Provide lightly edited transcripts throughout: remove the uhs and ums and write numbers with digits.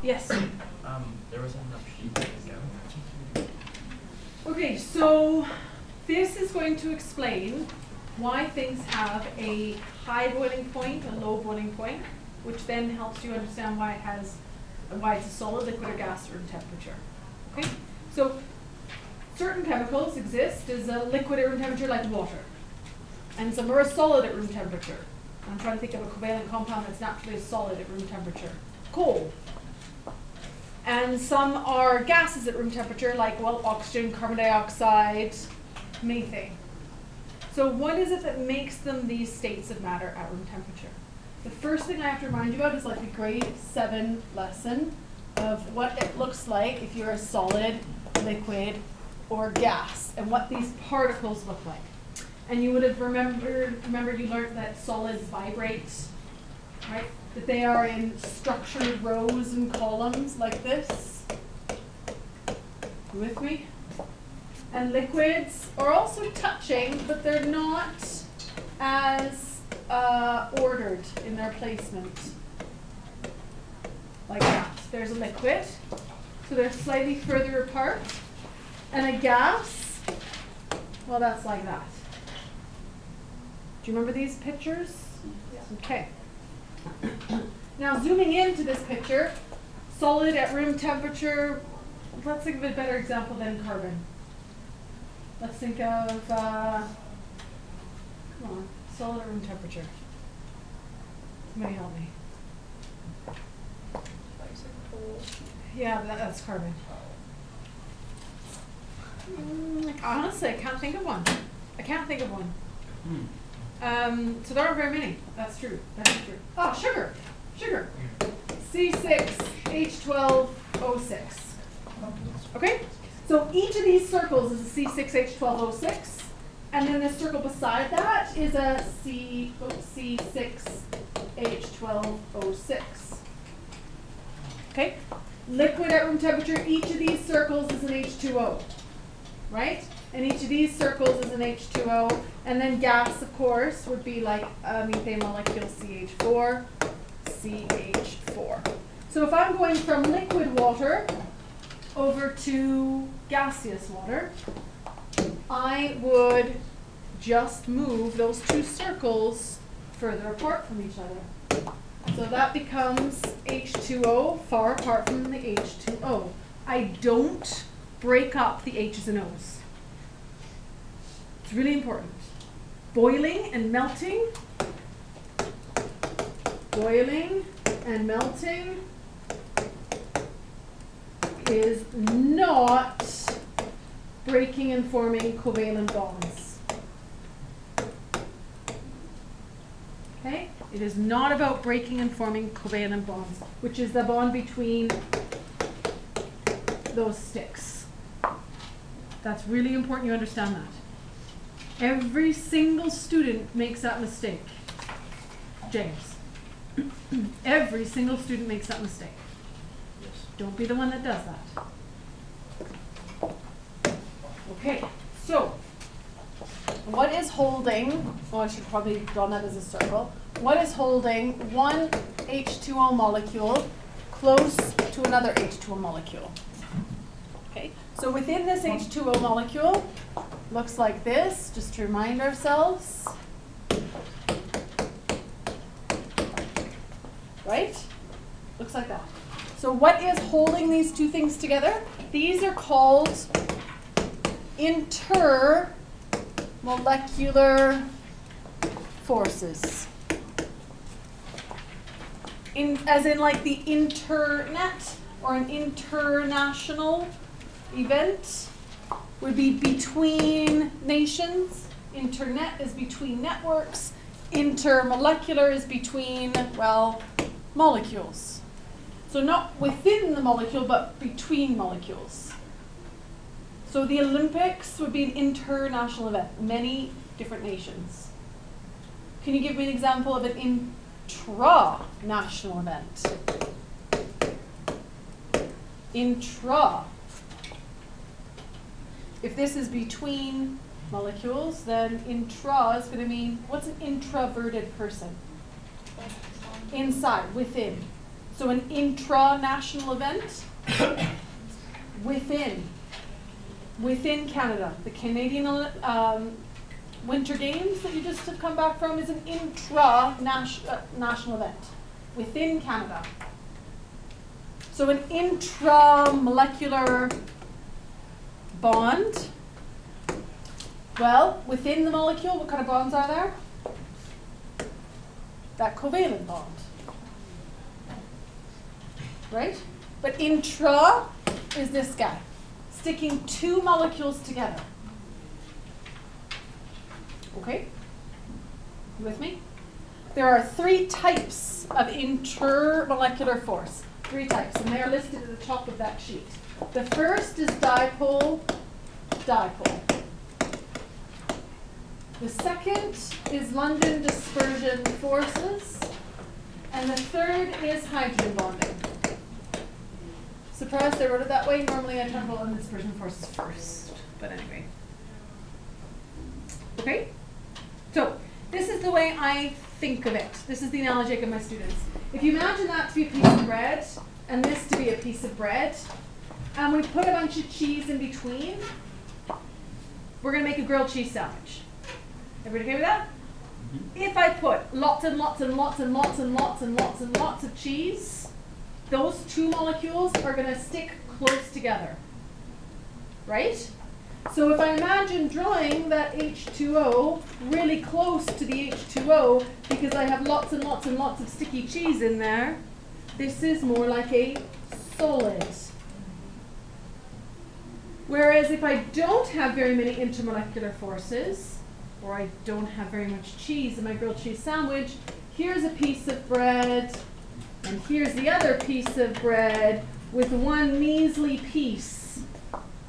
Yes? There wasn't enough sheets to go. Okay, so this is going to explain why things have a high boiling point, a low boiling point, which then helps you understand why it's a solid, liquid, or gas at room temperature. Okay? So certain chemicals exist as a liquid at room temperature, like water. And some are a solid at room temperature. I'm trying to think of a covalent compound that's naturally a solid at room temperature. Coal. And some are gases at room temperature, like, well, oxygen, carbon dioxide, methane. So what is it that makes them these states of matter at room temperature? The first thing I have to remind you about is like a grade 7 lesson of what it looks like if you're a solid, liquid, or gas, and what these particles look like. And you would have remembered you learned that solids vibrate, right? That they are in structured rows and columns like this. You with me? And liquids are also touching, but they're not as ordered in their placement. Like that. There's a liquid, so they're slightly further apart. And a gas, well, that's like that. Do you remember these pictures? Yeah. Okay. Now, zooming into this picture, solid at room temperature, let's think of a better example than carbon. Let's think of, come on, solid at room temperature. Somebody help me. Yeah, that's carbon. Honestly, I can't think of one. So there aren't very many. That's true. That is true. Oh, sugar. Sugar. C6H12O6. Okay? So each of these circles is a C6H12O6. And then the circle beside that is a C6H12O6. Okay? Liquid at room temperature, each of these circles is an H2O. Right? And each of these circles is an H2O. And then gas, of course, would be like a methane molecule, CH4, CH4. So if I'm going from liquid water over to gaseous water, I would just move those two circles further apart from each other. So that becomes H2O far apart from the H2O. I don't break up the H's and O's. It's really important. Boiling and melting is not breaking and forming covalent bonds. Okay? It is not about breaking and forming covalent bonds, which is the bond between those sticks. That's really important you understand that. Every single student makes that mistake. James. Every single student makes that mistake. Yes. Don't be the one that does that. Okay, so what is holding, well, I should probably draw that as a circle. What is holding one H2O molecule close to another H2O molecule? Okay, so within this H2O molecule, looks like this, just to remind ourselves. Right? Looks like that. So what is holding these two things together? These are called intermolecular forces. As in like the internet or an international event would be between nations. Internet is between networks. Intermolecular is between, well, molecules. So not within the molecule, but between molecules. So the Olympics would be an international event, many different nations. Can you give me an example of an intra-national event? Intra. If this is between molecules, then intra is going to mean, what's an introverted person? Inside, within. So an intra-national event within Canada. The Canadian Winter Games that you just have come back from is an intra-national event within Canada. So an intramolecular bond, well, within the molecule, what kind of bonds are there? That covalent bond. Right? But intra is this guy, sticking two molecules together. Okay? You with me? There are three types of intermolecular force. Three types, and they are listed at the top of that sheet. The first is dipole-dipole. The second is London dispersion forces. And the third is hydrogen bonding. Surprised I wrote it that way. Normally I talk about London dispersion forces first. But anyway. Okay? So, this is the way I think of it. This is the analogy I give my students. If you imagine that to be a piece of bread, and this to be a piece of bread, and we put a bunch of cheese in between, we're going to make a grilled cheese sandwich. Everybody okay with that? If I put lots and lots and lots and lots and lots and lots and lots of cheese, those two molecules are going to stick close together. Right? So if I imagine drawing that H2O really close to the H2O because I have lots and lots and lots of sticky cheese in there, this is more like a solid. Whereas if I don't have very many intermolecular forces, or I don't have very much cheese in my grilled cheese sandwich, here's a piece of bread, and here's the other piece of bread with one measly piece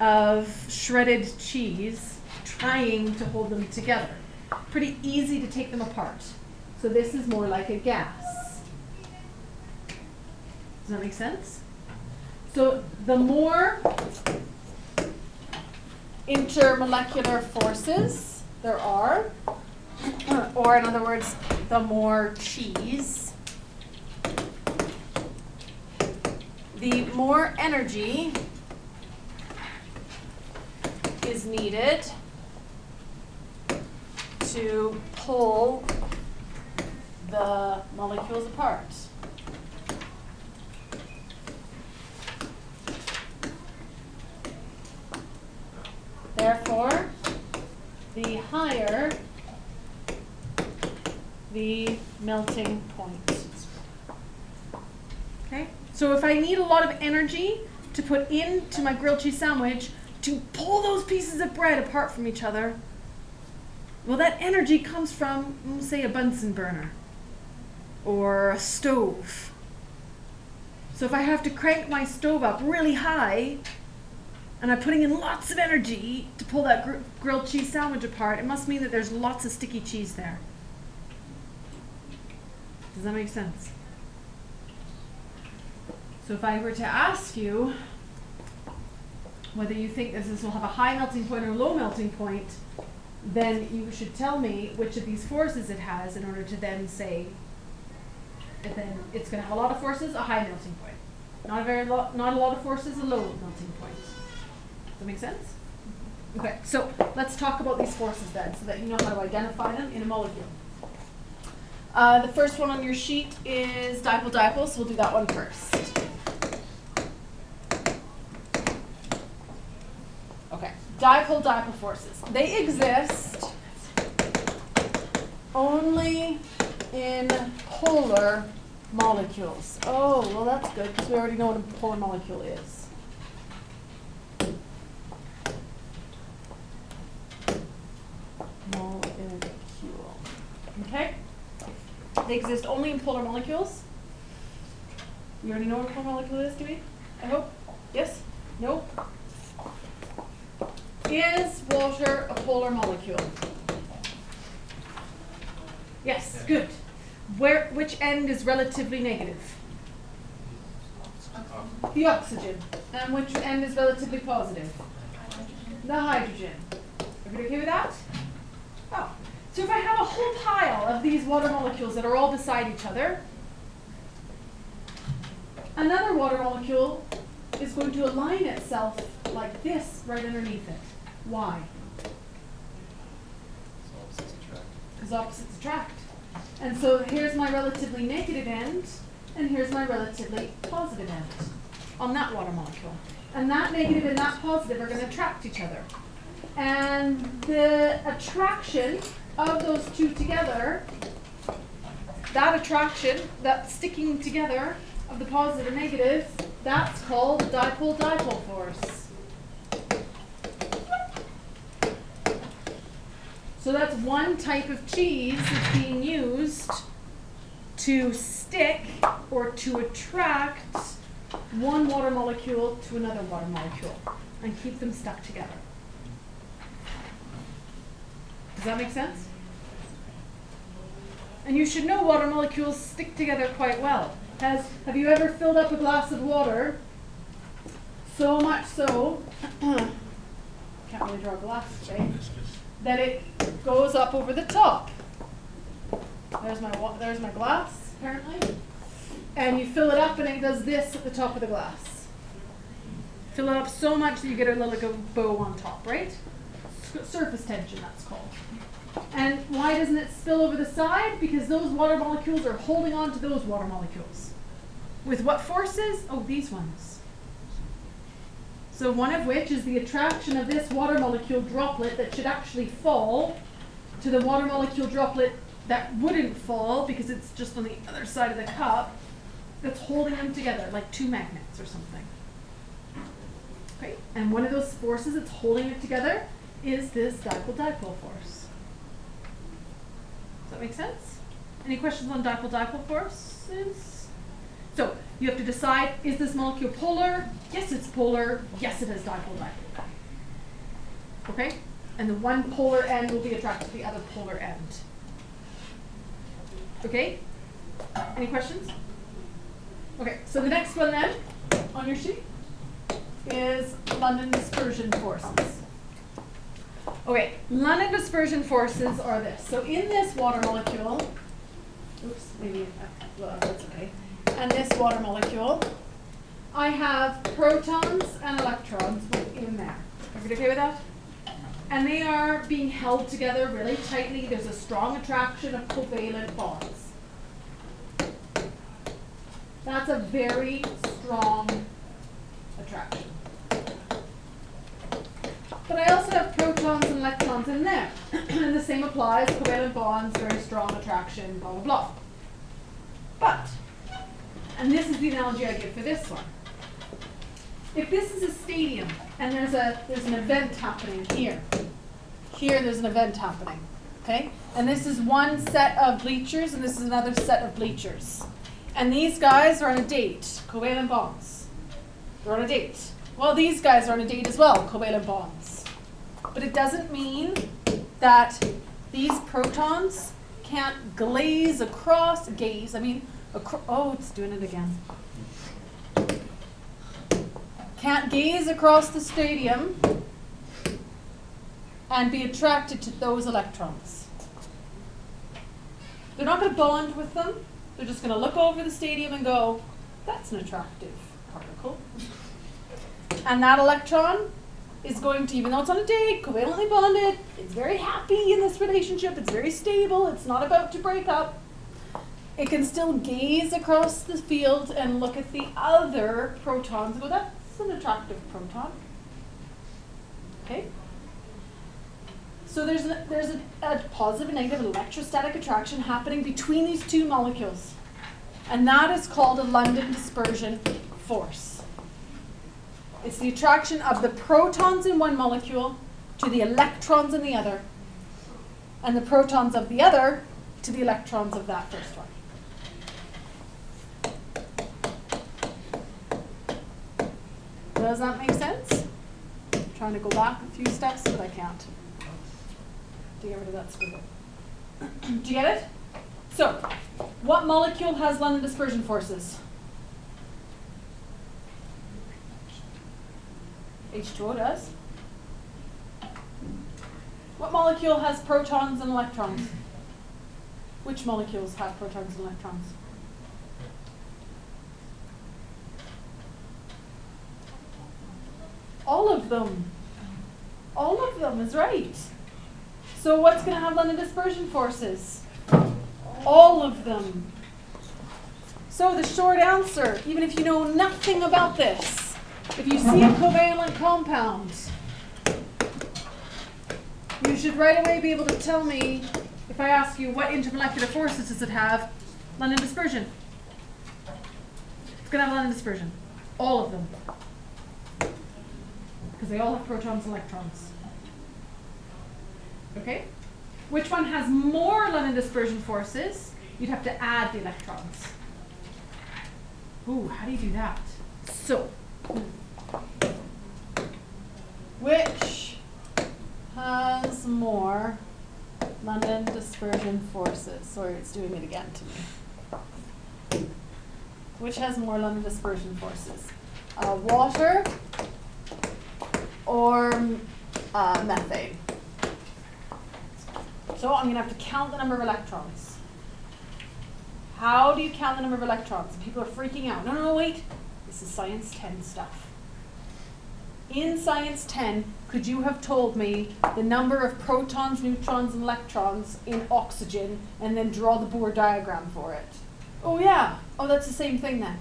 of shredded cheese trying to hold them together. Pretty easy to take them apart. So this is more like a gas. Does that make sense? So the more intermolecular forces there are, or in other words, the more cheese, the more energy is needed to pull the molecules apart. Therefore, the higher the melting point. Okay? So if I need a lot of energy to put into my grilled cheese sandwich to pull those pieces of bread apart from each other, well, that energy comes from, say, a Bunsen burner or a stove. So if I have to crank my stove up really high and I'm putting in lots of energy to pull that grilled cheese sandwich apart, it must mean that there's lots of sticky cheese there. Does that make sense? So if I were to ask you whether you think this will have a high melting point or low melting point, then you should tell me which of these forces it has in order to then say that then it's going to have a lot of forces, a high melting point. Not a lot of forces, a low melting point. Does that make sense? Okay, so let's talk about these forces then so that you know how to identify them in a molecule. The first one on your sheet is dipole-dipole, so we'll do that one first. Okay, dipole-dipole forces. They exist only in polar molecules. Oh, well that's good because we already know what a polar molecule is. Molecule. Okay? They exist only in polar molecules. You already know what a polar molecule is, do we? I hope? Yes? No? Is water a polar molecule? Yes, good. Which end is relatively negative? The oxygen. And which end is relatively positive? The hydrogen. Everybody okay with that? Oh. So if I have a whole pile of these water molecules that are all beside each other, another water molecule is going to align itself like this right underneath it. Why? So opposites attract. Because opposites attract. And so here's my relatively negative end, and here's my relatively positive end on that water molecule. And that negative and that positive are going to attract each other. And the attraction of those two together, that attraction, that sticking together of the positive and negative, that's called dipole-dipole force. So that's one type of cheese that's being used to stick or to attract one water molecule to another water molecule and keep them stuck together. Does that make sense? And you should know water molecules stick together quite well. Have you ever filled up a glass of water so much so, can't really draw a glass today, that it goes up over the top? There's my glass, apparently. And you fill it up and it does this at the top of the glass. Fill it up so much that you get a little bow on top, right? Surface tension, that's called. And why doesn't it spill over the side? Because those water molecules are holding on to those water molecules. With what forces? Oh, these ones. So one of which is the attraction of this water molecule droplet that should actually fall to the water molecule droplet that wouldn't fall because it's just on the other side of the cup, that's holding them together like two magnets or something. Okay, and one of those forces that's holding it together is this dipole-dipole force. Does that make sense? Any questions on dipole-dipole forces? So you have to decide, is this molecule polar? Yes, it's polar. Yes, it has dipole-dipole. Okay? And the one polar end will be attracted to the other polar end. Okay? Any questions? Okay, so the next one then on your sheet is London dispersion forces. Okay, London dispersion forces are this. So in this water molecule, oops, maybe, well, that's okay. And this water molecule, I have protons and electrons within there. Everybody okay with that? And they are being held together really tightly. There's a strong attraction of covalent bonds. That's a very strong attraction. But I also have protons and electrons in there. And the same applies, covalent bonds, very strong attraction, blah, blah, blah. But, and this is the analogy I give for this one. If this is a stadium and there's an event happening here there's an event happening, okay? And this is one set of bleachers and this is another set of bleachers. And these guys are on a date, covalent bonds. They're on a date. Well, these guys are on a date as well, covalent bonds. But it doesn't mean that these protons can't glaze across, oh, it's doing it again. Can't gaze across the stadium and be attracted to those electrons. They're not going to bond with them. They're just going to look over the stadium and go, that's an attractive particle. And that electron is going to, even though it's on a date, covalently bonded, it's very happy in this relationship, it's very stable, it's not about to break up, it can still gaze across the field and look at the other protons and go, that's an attractive proton. Okay? So there's a positive and negative electrostatic attraction happening between these two molecules. And that is called a London dispersion force. It's the attraction of the protons in one molecule to the electrons in the other, and the protons of the other to the electrons of that first one. Does that make sense? I'm trying to go back a few steps, but I can't. To get rid of that squiggle. Do you get it? So, what molecule has London dispersion forces? H2O does. What molecule has protons and electrons? Which molecules have protons and electrons? All of them. All of them is right. So what's going to have London dispersion forces? All of them. So the short answer, even if you know nothing about this, if you see a covalent compound, you should right away be able to tell me, if I ask you what intermolecular forces does it have, London dispersion. It's going to have London dispersion. All of them. Because they all have protons and electrons. Okay? Which one has more London dispersion forces? You'd have to add the electrons. Ooh, how do you do that? So, which has more London dispersion forces? Sorry, it's doing it again to me. Which has more London dispersion forces? Water or methane? So I'm going to have to count the number of electrons. How do you count the number of electrons? People are freaking out. No, wait. This is Science 10 stuff. In Science 10, could you have told me the number of protons, neutrons, and electrons in oxygen and then draw the Bohr diagram for it? Oh, yeah. Oh, that's the same thing then.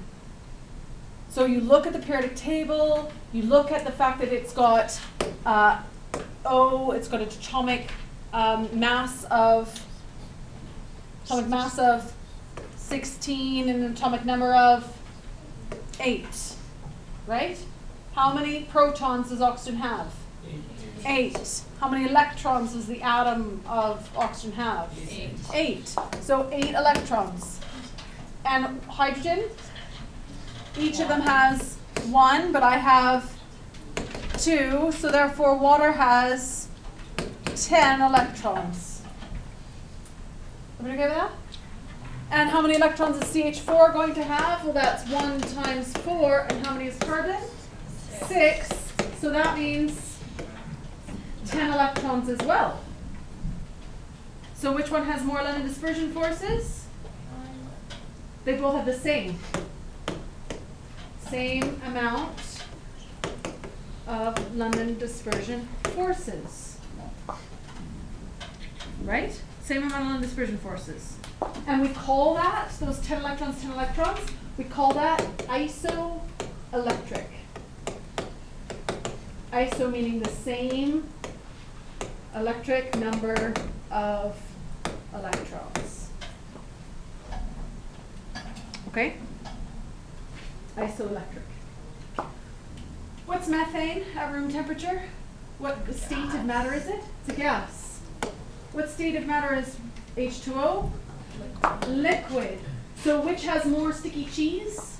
So you look at the periodic table, you look at the fact that it's got it's got an atomic mass of 16 and an atomic number of 8, right? How many protons does oxygen have? 8. How many electrons does the atom of oxygen have? 8. So 8 electrons. And hydrogen? Each of them has 1, but I have 2, so therefore water has 10 electrons. Everybody okay with that? And how many electrons is CH4 going to have? Well, that's 1 times 4, and how many is carbon? 6. So that means 10 electrons as well. So which one has more London dispersion forces? They both have the same amount of London dispersion forces. Right? Same amount of London dispersion forces. And we call that, those 10 electrons, we call that isoelectric. Iso meaning the same electric number of electrons. Okay? Isoelectric. What's methane at room temperature? What state of matter is it? It's a gas. What state of matter is H2O? Liquid. So which has more sticky cheese?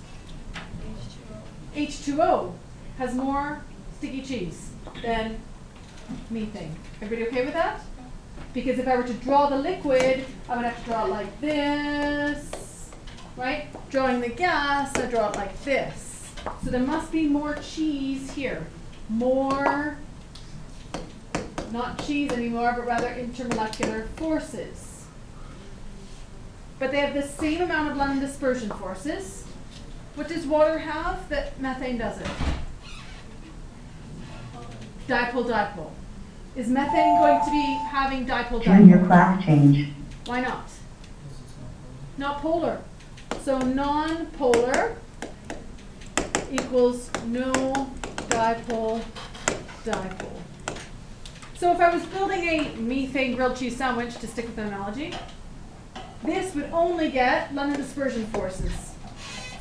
H2O has more sticky cheese than methane. Everybody okay with that? Because if I were to draw the liquid, I would have to draw it like this, right? Drawing the gas, I draw it like this. So there must be more cheese here. More, not cheese anymore, but rather intermolecular forces. But they have the same amount of London dispersion forces. What does water have that methane doesn't? Dipole-dipole. Is methane going to be having dipole-dipole? Junior class change. Why not? Not polar. So non-polar equals no dipole-dipole. So if I was building a methane grilled cheese sandwich, to stick with an analogy, this would only get London dispersion forces.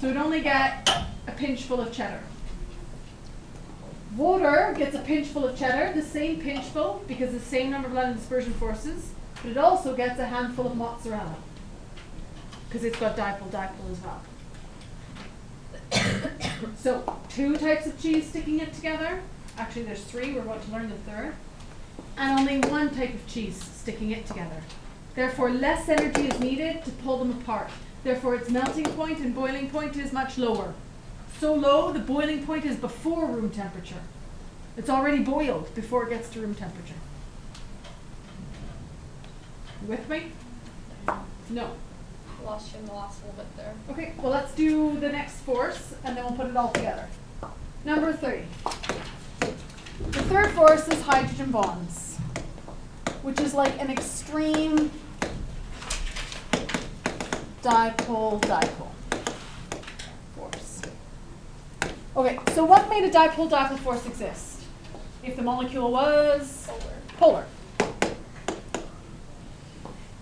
So it would only get a pinch full of cheddar. Water gets a pinch full of cheddar, the same pinch full, because the same number of London dispersion forces, but it also gets a handful of mozzarella, because it's got dipole-dipole as well. So 2 types of cheese sticking it together. Actually, there's 3. We're about to learn the third. And only 1 type of cheese sticking it together. Therefore, less energy is needed to pull them apart. Therefore, its melting point and boiling point is much lower. So low, the boiling point is before room temperature. It's already boiled before it gets to room temperature. You with me? No. Lost you in the last little bit there. Okay, well let's do the next force and then we'll put it all together. Number 3. The third force is hydrogen bonds, which is like an extreme dipole-dipole force. Okay, so what made a dipole-dipole force exist? If the molecule was polar.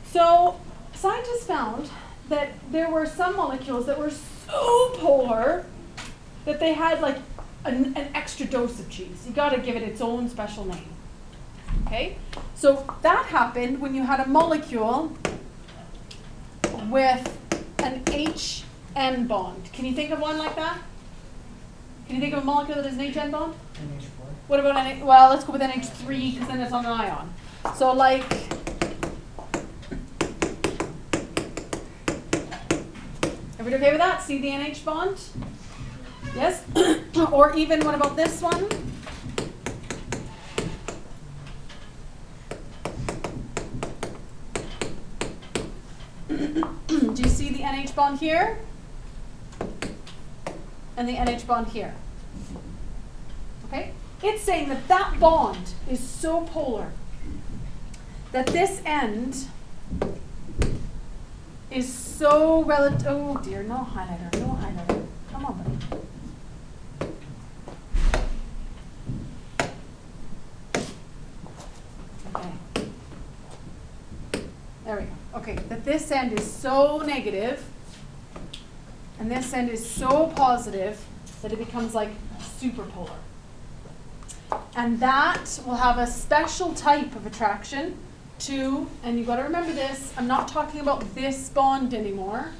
So scientists found that there were some molecules that were so polar that they had like an extra dose of cheese. You got to give it its own special name. Okay? So that happened when you had a molecule with an HN bond. Can you think of one like that? Can you think of a molecule that has an HN bond? NH4. What about NH? Well, let's go with NH3 because then it's on an ion. So like, everybody okay with that? See the NH bond? Yes? Or even, what about this one? Do you see the NH bond here? And the NH bond here. Okay? It's saying that that bond is so polar that this end is so relative. Oh dear, no highlighter, no highlighter. Come on, buddy. Okay. There we go. Okay, that this end is so negative and this end is so positive that it becomes like super polar. And that will have a special type of attraction to, and you've got to remember this, I'm not talking about this bond anymore.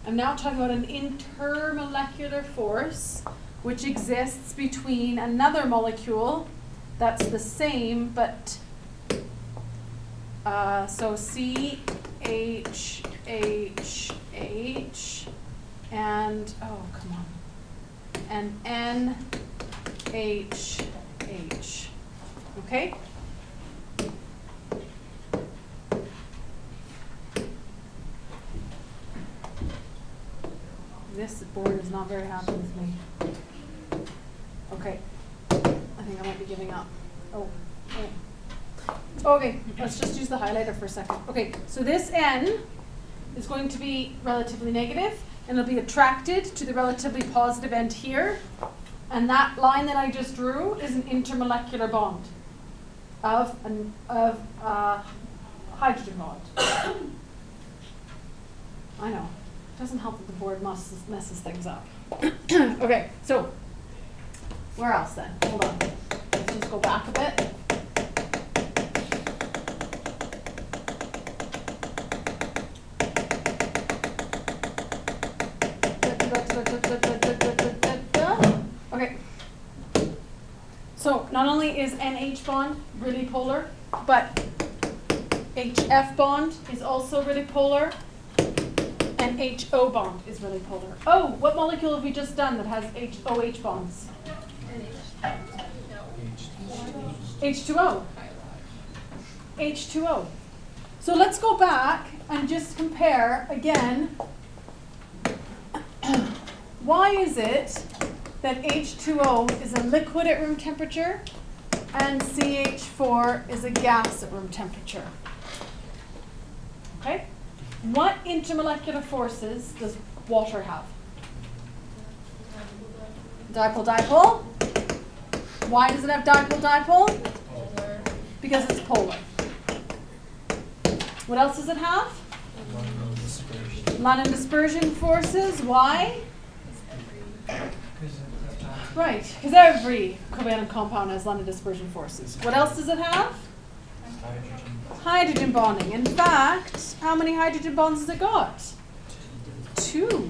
I'm now talking about an intermolecular force which exists between another molecule that's the same, but so CH, H, H, and, oh, come on, and NH, H. Okay? This board is not very happy with me. Okay. I think I might be giving up. Oh. Okay, let's just use the highlighter for a second. Okay, so this N is going to be relatively negative, and it'll be attracted to the relatively positive end here. And that line that I just drew is an intermolecular bond of a hydrogen bond. I know. It doesn't help that the board messes things up. Okay, so where else then? Hold on. Let's just go back a bit. Okay. So not only is NH bond really polar, but HF bond is also really polar, and HO bond is really polar. Oh, what molecule have we just done that has OH bonds? H2O. H2O. So let's go back and just compare again. Why is it that H2O is a liquid at room temperature and CH4 is a gas at room temperature? Okay? What intermolecular forces does water have? Dipole-dipole. Why does it have dipole-dipole? Because it's polar. What else does it have? London dispersion forces. Why? Right, because every covalent compound has London dispersion forces. What else does it have? Hydrogen bonding. In fact, how many hydrogen bonds has it got? 2.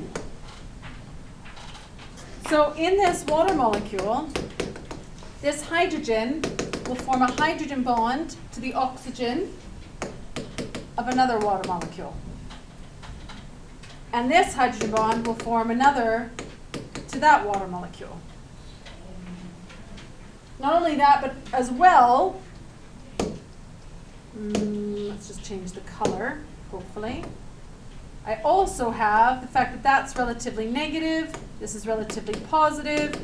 So in this water molecule, this hydrogen will form a hydrogen bond to the oxygen of another water molecule. And this hydrogen bond will form another to that water molecule. Not only that, but as well, let's just change the color, hopefully. I also have the fact that that's relatively negative, this is relatively positive.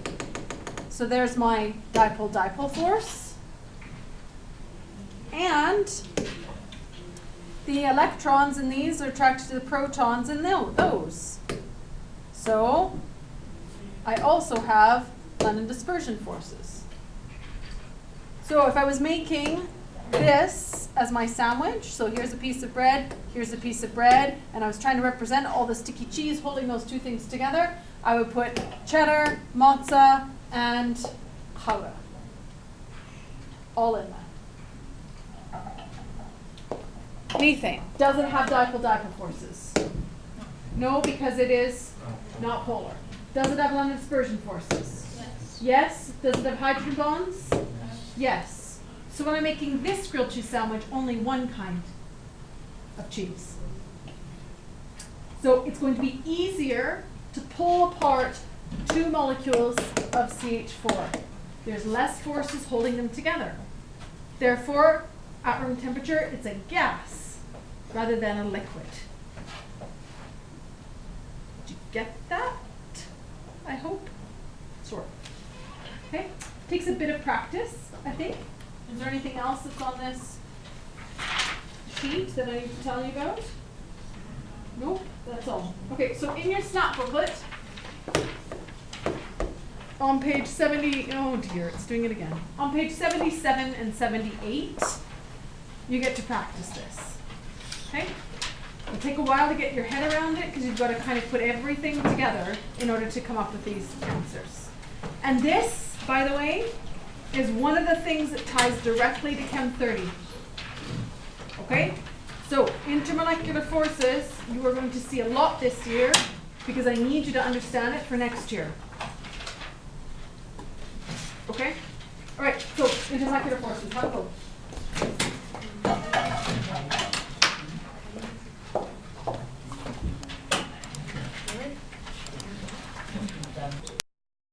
So there's my dipole-dipole force. And the electrons in these are attracted to the protons in those. So I also have London dispersion forces. So if I was making this as my sandwich, so here's a piece of bread, here's a piece of bread, and I was trying to represent all the sticky cheese holding those two things together, I would put cheddar, mozza, and challah all in that. Methane. Does it have dipole-dipole forces? No, because it is not polar. Does it have London dispersion forces? Yes. Yes. Does it have hydrogen bonds? Yes. Yes. So when I'm making this grilled cheese sandwich, only one kind of cheese. So it's going to be easier to pull apart two molecules of CH4. There's less forces holding them together. Therefore, at room temperature, it's a gas rather than a liquid. Did you get that? I hope. Sort of. Okay. Takes a bit of practice, I think. Is there anything else that's on this sheet that I need to tell you about? Nope, that's all. Okay, so in your snap booklet, on page 70, oh dear, it's doing it again. On page 77 and 78, you get to practice this. Okay? It'll take a while to get your head around it because you've got to kind of put everything together in order to come up with these answers. And this, by the way, is one of the things that ties directly to Chem 30. Okay? So, intermolecular forces, you are going to see a lot this year because I need you to understand it for next year. Okay? Alright, so intermolecular forces, how to go?